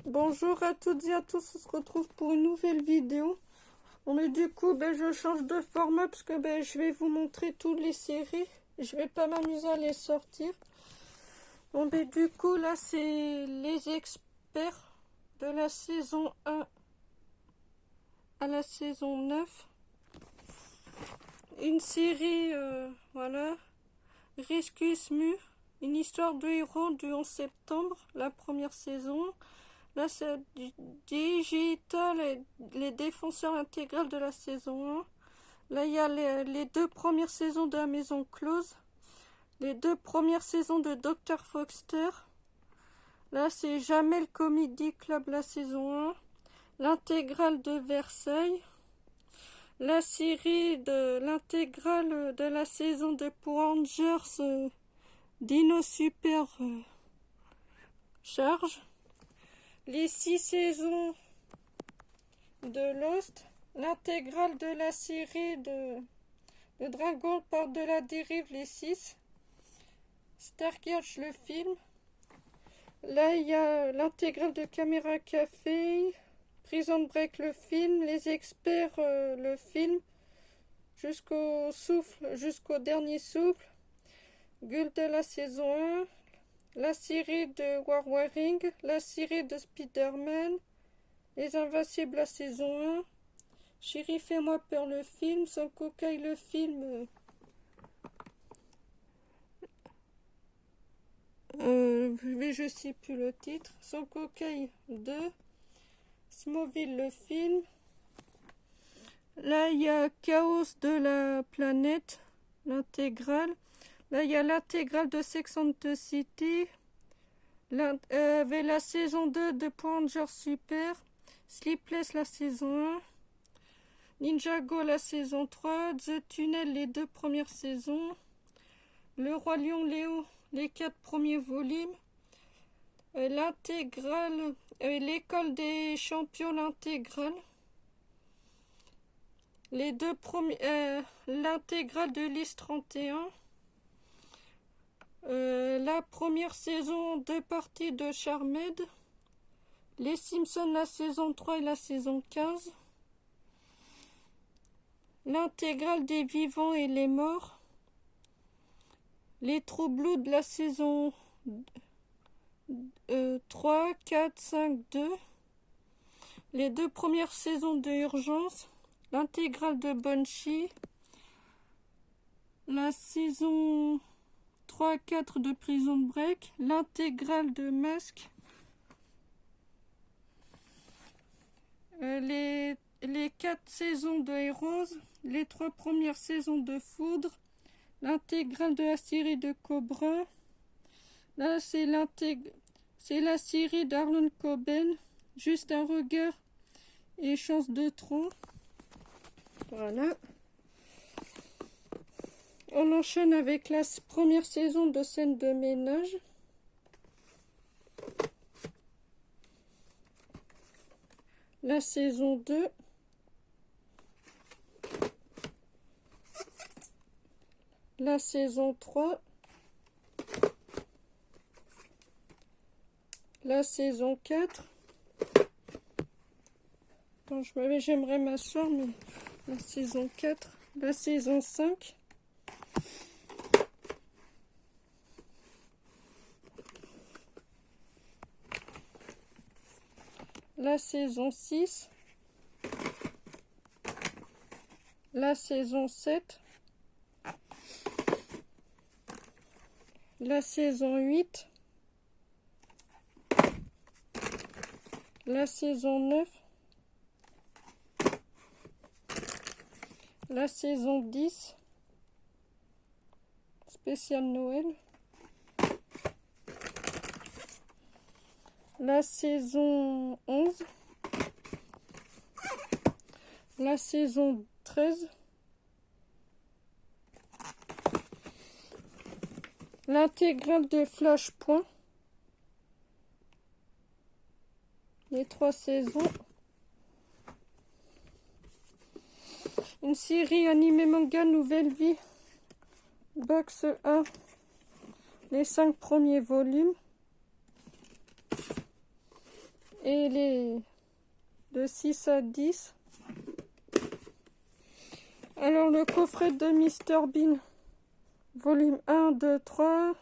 Bonjour à toutes et à tous, on se retrouve pour une nouvelle vidéo. Bon, mais du coup, je change de format parce que je vais vous montrer toutes les séries. Je vais pas m'amuser à les sortir. Bon, du coup, là, c'est les experts de la saison 1 à la saison 9. Une série, voilà, Rescue Mu, une histoire de héros du 11 septembre, la première saison. Là, c'est Digital et les défenseurs intégrales de la saison 1. Là, il y a les deux premières saisons de la Maison Close. Les deux premières saisons de Dr. Foster. Là, c'est Jamel Comedy Club, la saison 1. L'intégrale de Versailles. La série de l'intégrale de la saison de Power Rangers Dino Super Charge. Les 6 saisons de Lost, l'intégrale de la série de Dragon porte de la dérive, les 6, Stargate le film. Là, il y a l'intégrale de Caméra Café, Prison Break le film, Les Experts le film, jusqu'au dernier souffle, Gueule de la saison 1, la série de Warwaring, la série de Spider-Man, Les Invincibles la saison 1, Chérie fais-moi peur le film, Son cocaï le film, mais je sais plus le titre, Son cocaï 2, Smallville le film. Là il y a Chaos de la planète, l'intégrale. Là il y a l'intégrale de Sex and the City, avec la saison 2 de Power Rangers Super, Sleepless la saison 1, Ninjago la saison 3, The Tunnel les 2 premières saisons, Le Roi Lion Léo les 4 premiers volumes, l'intégrale, l'école des champions l'intégrale, les 2 premiers, l'intégrale de Lys 31, la première saison 2 parties de Charmed, Les Simpsons la saison 3 et la saison 15, l'intégrale des vivants et les morts, les True Blood de la saison 3, 4, 5, 2, les 2 premières saisons de Urgence, l'intégrale de Banshee, la saison 3, 4 de Prison Break, l'intégrale de Mask, les 4 saisons de Heroes, les 3 premières saisons de Foudre, l'intégrale de la série de Cobra. Là, c'est la série d'Arlon Coben, Juste un regard et Chance de trop. Voilà. On enchaîne avec la première saison de Scène de ménage. La saison 2. La saison 3. La saison 4. Attends, j'aimerais m'asseoir, mais la saison 4. La saison 5. La saison 6. La saison 7. La saison 8. La saison 9. La saison 10. Spécial Noël. La saison 11. La saison 13. L'intégrale de Flashpoint. Les 3 saisons. Une série animée manga Nouvelle Vie. Box 1. Les 5 premiers volumes. et les de 6 à 10. Alors le coffret de Mr Bean, volume 1, 2, 3,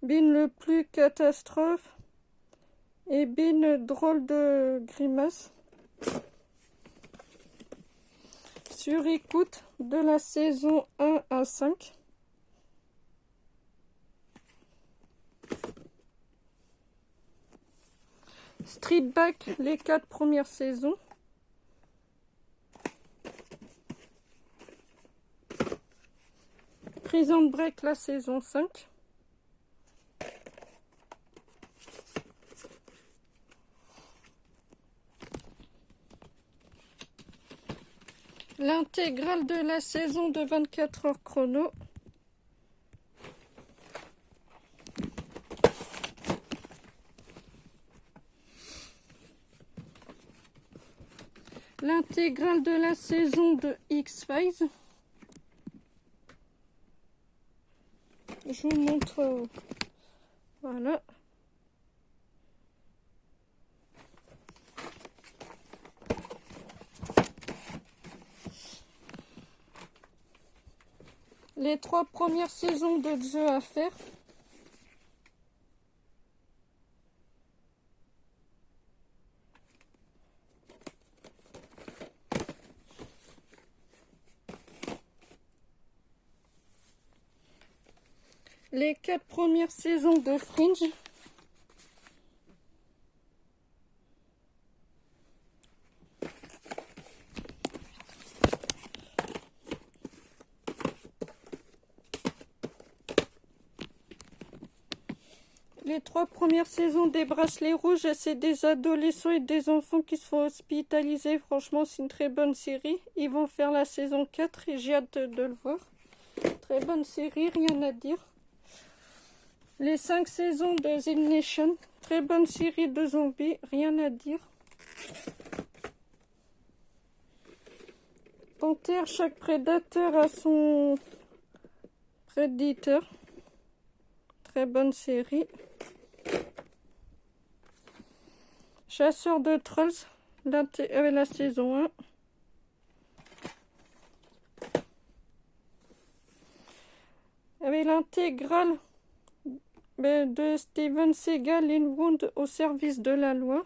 Bean le plus catastrophe et Bean drôle de grimace. Sur écoute de la saison 1 à 5. Street Back, les 4 premières saisons. Prison Break, la saison 5. L'intégrale de la saison de 24 heures chrono. L'intégrale de la saison de X-Files. Je vous montre. Voilà. Les 3 premières saisons de The Affair. Les 4 premières saisons de Fringe. Les 3 premières saisons des Bracelets Rouges, c'est des adolescents et des enfants qui se font hospitaliser. Franchement, c'est une très bonne série. Ils vont faire la saison 4 et j'ai hâte de le voir. Très bonne série, rien à dire. Les 5 saisons de The Nation, très bonne série de zombies, rien à dire. Panthère, chaque prédateur a son prédateur. Très bonne série. Chasseur de trolls, la saison 1. Avec l'intégrale de Steven Seagal, Inwood au service de la loi.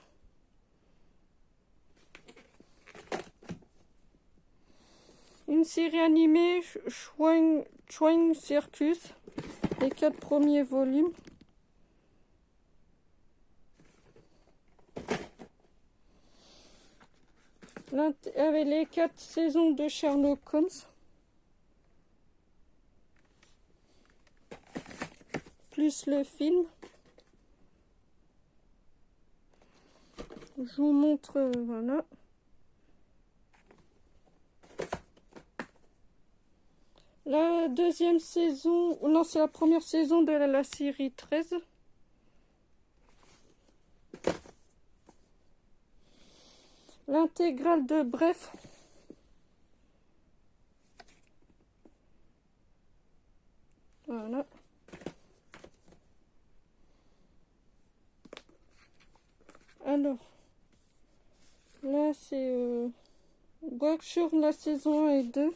Une série animée, Chwang Circus, les 4 premiers volumes. Avec les 4 saisons de Sherlock Holmes. Plus le film. Je vous montre, voilà. La deuxième saison, non, c'est la première saison de la série 13. L'intégrale de Bref. Voilà. Alors, là c'est Gokshur, la saison 1 et 2.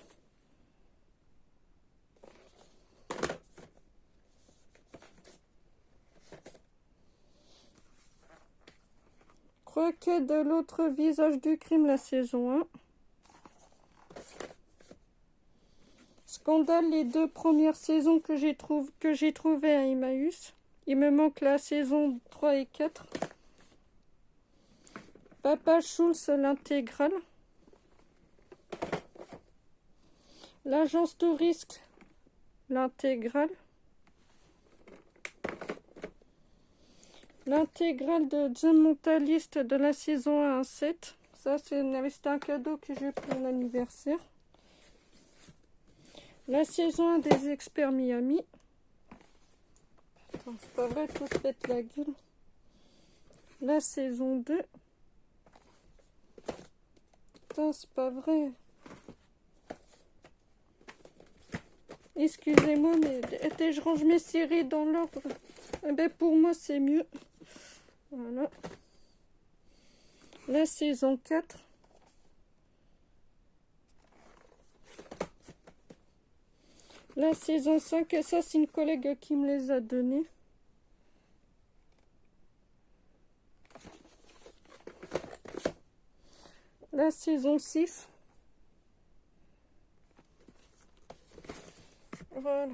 Croquet de l'autre visage du crime, la saison 1. Scandale, les 2 premières saisons que j'ai trouvées à Emmaüs. Il me manque la saison 3 et 4. Papa Schulz, l'intégrale. L'agence Touriste, l'intégrale. L'intégrale de The Mentalist de la saison 1 à 7. Ça, c'était un cadeau que j'ai eu pour mon anniversaire. La saison 1 des Experts Miami. Attends, c'est pas vrai, tout se pète la gueule. La saison 2. Putain, c'est pas vrai. Excusez-moi, mais je range mes séries dans l'ordre. Eh ben, pour moi, c'est mieux. Voilà. La saison 4. La saison 5, et ça c'est une collègue qui me les a donnés. La saison 6. Voilà.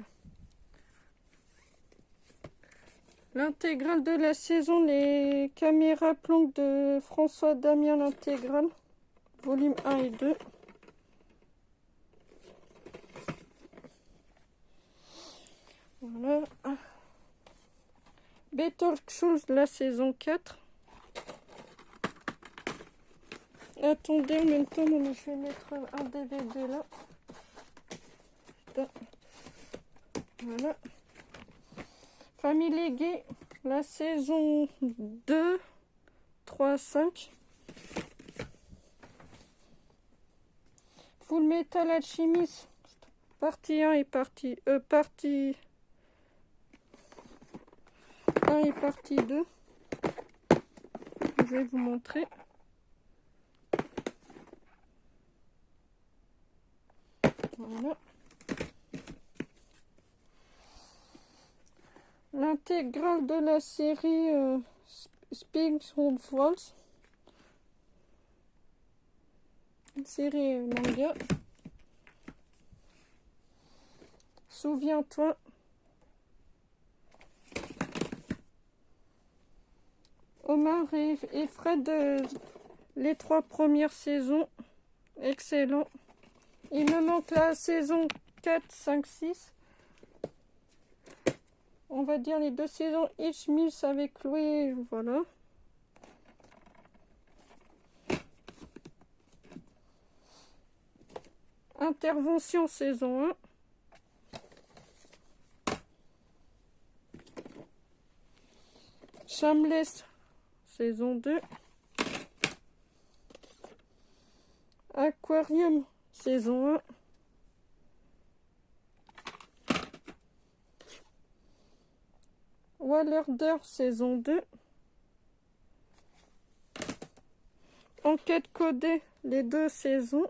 L'intégrale de la saison, les caméras planques de François Damien, l'intégrale. Volume 1 et 2. Voilà. Beetlejuice, la saison 4. Attendez, en même temps, je vais mettre un DVD là. Voilà. Famille Guy, la saison 2, 3, 5. Full Metal Alchemist, partie 1 et partie 1 et partie 2. Je vais vous montrer. Voilà. L'intégrale de la série Sphinx Falls. Une série manga. Souviens-toi. Omar et Fred, les 3 premières saisons. Excellent. Il me manque la saison 4, 5, 6. On va dire les 2 saisons Hitchmiss avec Chloé, voilà. Intervention saison 1. Shameless saison 2. Aquarium saison 1. Waller saison 2. Enquête codée, les 2 saisons.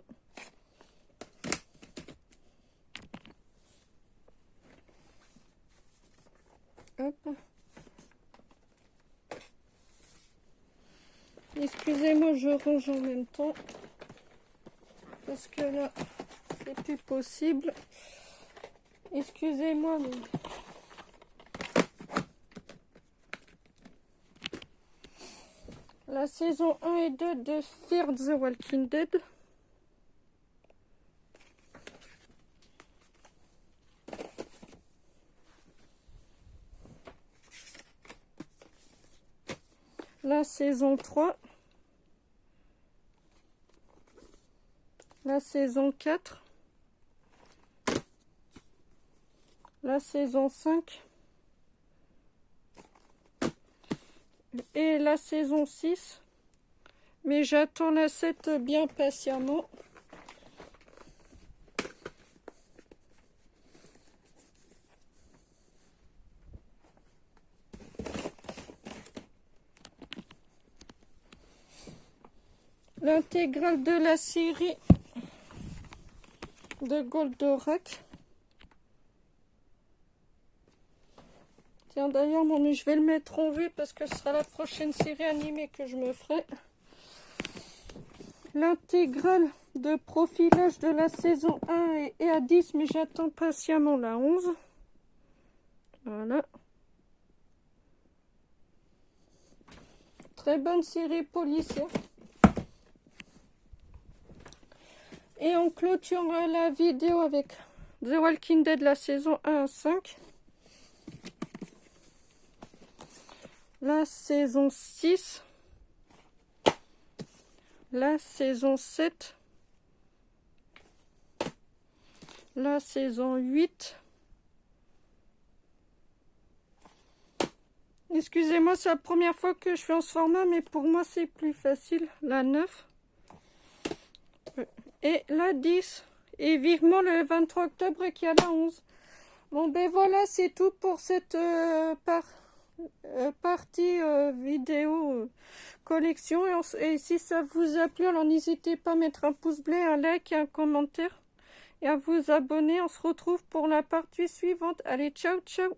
Hop. Excusez-moi, je range en même temps. Parce que là, c'est plus possible. Excusez-moi, mais... La saison 1 et 2 de Fear the Walking Dead. La saison 3. La saison 4. La saison 5. Et la saison 6. Mais j'attends la 7 bien patiemment. L'intégrale de la série de Goldorak. Tiens, d'ailleurs, je vais le mettre en vue parce que ce sera la prochaine série animée que je me ferai. L'intégrale de profilage de la saison 1 est à 10, mais j'attends patiemment la 11. Voilà. Très bonne série policière. Et on clôturera la vidéo avec The Walking Dead, la saison 1 à 5. La saison 6. La saison 7. La saison 8. Excusez-moi, c'est la première fois que je fais en ce format, mais pour moi c'est plus facile. La 9. Et la 10. Et vivement le 23 octobre qu'il y a la 11. Bon ben voilà, c'est tout pour cette part partie vidéo collection. Et si ça vous a plu, alors n'hésitez pas à mettre un pouce bleu, un like et un commentaire. Et à vous abonner. On se retrouve pour la partie suivante. Allez, ciao, ciao!